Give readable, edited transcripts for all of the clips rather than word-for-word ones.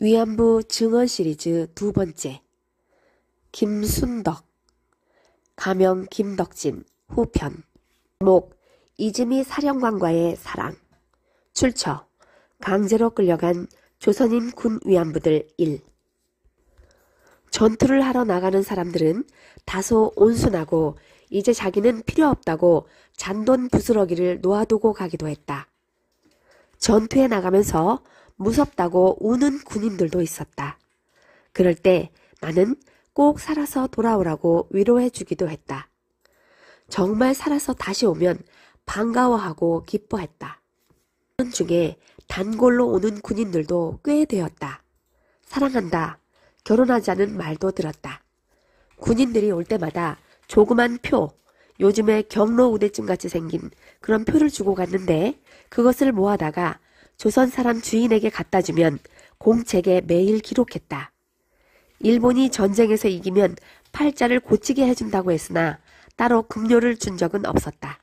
위안부 증언 시리즈 두 번째. 김순덕, 가명 김덕진, 후편. 제목, 이즈미 사령관과의 사랑. 출처, 강제로 끌려간 조선인 군 위안부들 1. 전투를 하러 나가는 사람들은 다소 온순하고 이제 자기는 필요 없다고 잔돈 부스러기를 놓아두고 가기도 했다. 전투에 나가면서 무섭다고 우는 군인들도 있었다. 그럴 때 나는 꼭 살아서 돌아오라고 위로해 주기도 했다. 정말 살아서 다시 오면 반가워하고 기뻐했다. 그런 중에 단골로 오는 군인들도 꽤 되었다. 사랑한다, 결혼하자는 말도 들었다. 군인들이 올 때마다 조그만 표, 요즘에 경로 우대증 같이 생긴 그런 표를 주고 갔는데 그것을 모아다가 조선 사람 주인에게 갖다 주면 공책에 매일 기록했다. 일본이 전쟁에서 이기면 팔자를 고치게 해준다고 했으나 따로 급료를 준 적은 없었다.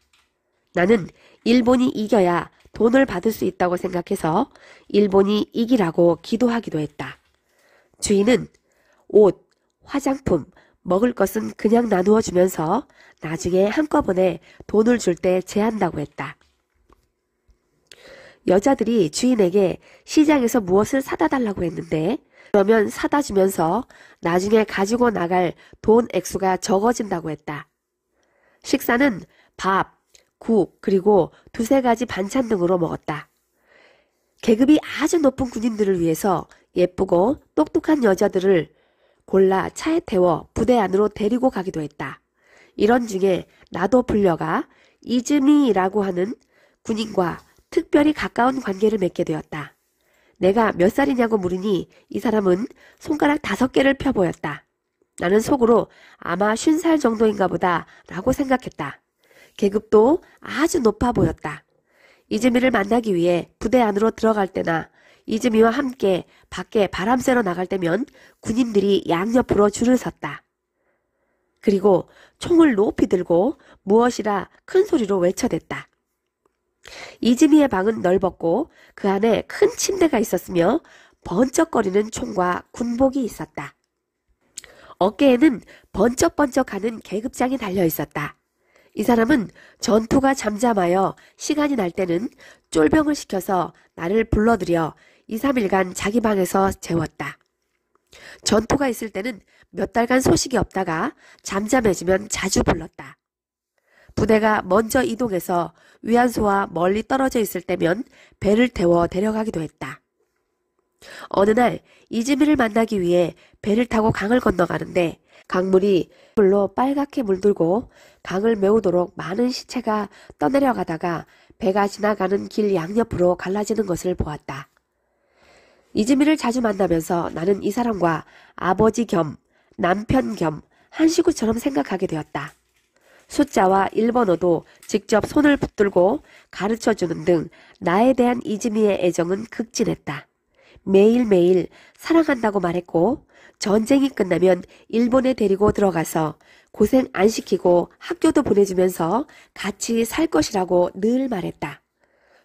나는 일본이 이겨야 돈을 받을 수 있다고 생각해서 일본이 이기라고 기도하기도 했다. 주인은 옷, 화장품, 먹을 것은 그냥 나누어 주면서 나중에 한꺼번에 돈을 줄 때 제한다고 했다. 여자들이 주인에게 시장에서 무엇을 사다 달라고 했는데 그러면 사다 주면서 나중에 가지고 나갈 돈 액수가 적어진다고 했다. 식사는 밥, 국, 그리고 두세 가지 반찬 등으로 먹었다. 계급이 아주 높은 군인들을 위해서 예쁘고 똑똑한 여자들을 골라 차에 태워 부대 안으로 데리고 가기도 했다. 이런 중에 나도 불려가 이즈미라고 하는 군인과 특별히 가까운 관계를 맺게 되었다. 내가 몇 살이냐고 물으니 이 사람은 손가락 5개를 펴 보였다. 나는 속으로 아마 50살 정도인가 보다 라고 생각했다. 계급도 아주 높아 보였다. 이즈미를 만나기 위해 부대 안으로 들어갈 때나 이즈미와 함께 밖에 바람 쐬러 나갈 때면 군인들이 양옆으로 줄을 섰다. 그리고 총을 높이 들고 무엇이라 큰 소리로 외쳐댔다. 이즈미의 방은 넓었고 그 안에 큰 침대가 있었으며 번쩍거리는 총과 군복이 있었다. 어깨에는 번쩍번쩍하는 계급장이 달려 있었다. 이 사람은 전투가 잠잠하여 시간이 날 때는 쫄병을 시켜서 나를 불러들여 2, 3일간 자기 방에서 재웠다. 전투가 있을 때는 몇 달간 소식이 없다가 잠잠해지면 자주 불렀다. 부대가 먼저 이동해서 위안소와 멀리 떨어져 있을 때면 배를 태워 데려가기도 했다. 어느 날 이즈미를 만나기 위해 배를 타고 강을 건너가는데 강물이 물로 빨갛게 물들고 강을 메우도록 많은 시체가 떠내려가다가 배가 지나가는 길 양옆으로 갈라지는 것을 보았다. 이즈미를 자주 만나면서 나는 이 사람과 아버지 겸 남편 겸 한 식구처럼 생각하게 되었다. 숫자와 일본어도 직접 손을 붙들고 가르쳐주는 등 나에 대한 이즈미의 애정은 극진했다. 매일매일 사랑한다고 말했고 전쟁이 끝나면 일본에 데리고 들어가서 고생 안 시키고 학교도 보내주면서 같이 살 것이라고 늘 말했다.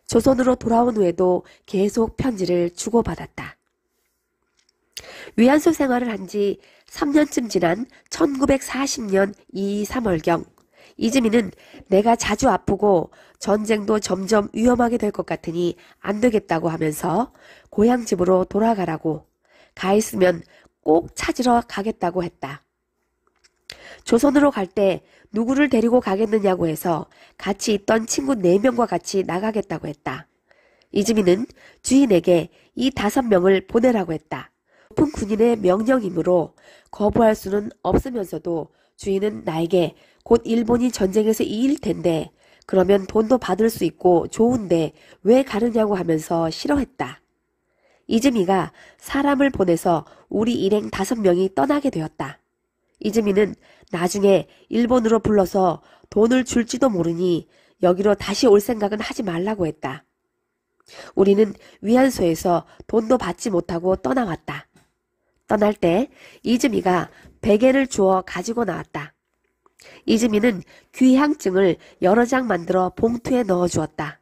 조선으로 돌아온 후에도 계속 편지를 주고받았다. 위안소 생활을 한 지 3년쯤 지난 1940년 2, 3월경 이즈미는 내가 자주 아프고 전쟁도 점점 위험하게 될 것 같으니 안 되겠다고 하면서 고향집으로 돌아가라고 가 있으면 꼭 찾으러 가겠다고 했다. 조선으로 갈 때 누구를 데리고 가겠느냐고 해서 같이 있던 친구 4명과 같이 나가겠다고 했다. 이즈미는 주인에게 이 5명을 보내라고 했다. 높은 군인의 명령이므로 거부할 수는 없으면서도 주인은 나에게 곧 일본이 전쟁에서 이길 텐데 그러면 돈도 받을 수 있고 좋은데 왜 가느냐고 하면서 싫어했다. 이즈미가 사람을 보내서 우리 일행 5명이 떠나게 되었다. 이즈미는 나중에 일본으로 불러서 돈을 줄지도 모르니 여기로 다시 올 생각은 하지 말라고 했다. 우리는 위안소에서 돈도 받지 못하고 떠나왔다. 떠날 때 이즈미가 베개를 주어 가지고 나왔다. 이즈미는 귀향증을 여러 장 만들어 봉투에 넣어 주었다.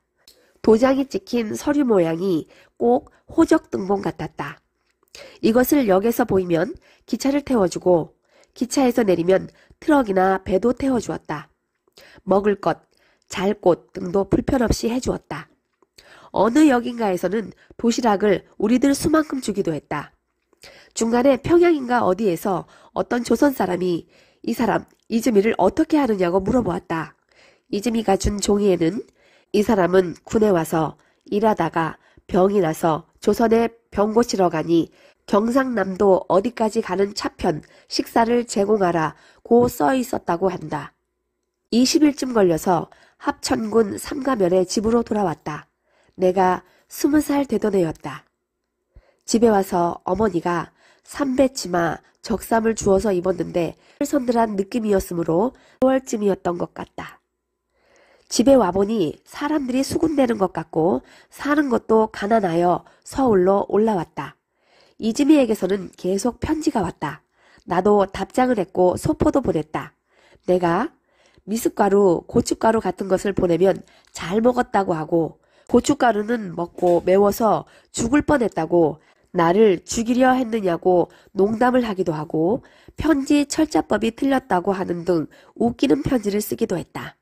도장이 찍힌 서류 모양이 꼭 호적등본 같았다. 이것을 역에서 보이면 기차를 태워주고 기차에서 내리면 트럭이나 배도 태워주었다. 먹을 것, 잘 곳 등도 불편 없이 해주었다. 어느 역인가에서는 도시락을 우리들 수만큼 주기도 했다. 중간에 평양인가 어디에서 어떤 조선 사람이 이 사람 이즈미를 어떻게 하느냐고 물어보았다. 이즈미가 준 종이에는 이 사람은 군에 와서 일하다가 병이 나서 조선에 병 고치러 가니 경상남도 어디까지 가는 차편 식사를 제공하라 고 써 있었다고 한다. 20일쯤 걸려서 합천군 삼가면에 집으로 돌아왔다. 내가 20살 되던 해였다. 집에 와서 어머니가 삼배치마 적삼을 주어서 입었는데 선들한 느낌이었으므로 5월쯤이었던 것 같다. 집에 와보니 사람들이 수군대는 것 같고 사는 것도 가난하여 서울로 올라왔다. 이즈미에게서는 계속 편지가 왔다. 나도 답장을 했고 소포도 보냈다. 내가 미숫가루, 고춧가루 같은 것을 보내면 잘 먹었다고 하고 고춧가루는 먹고 매워서 죽을 뻔했다고 나를 죽이려 했느냐고 농담을 하기도 하고 편지 철자법이 틀렸다고 하는 등 웃기는 편지를 쓰기도 했다.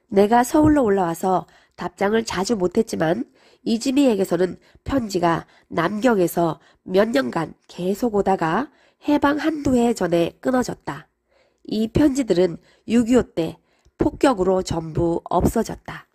내가 서울로 올라와서 답장을 자주 못했지만 이즈미에게서는 편지가 남경에서 몇 년간 계속 오다가 해방 한두 해 전에 끊어졌다. 이 편지들은 6.25 때 폭격으로 전부 없어졌다.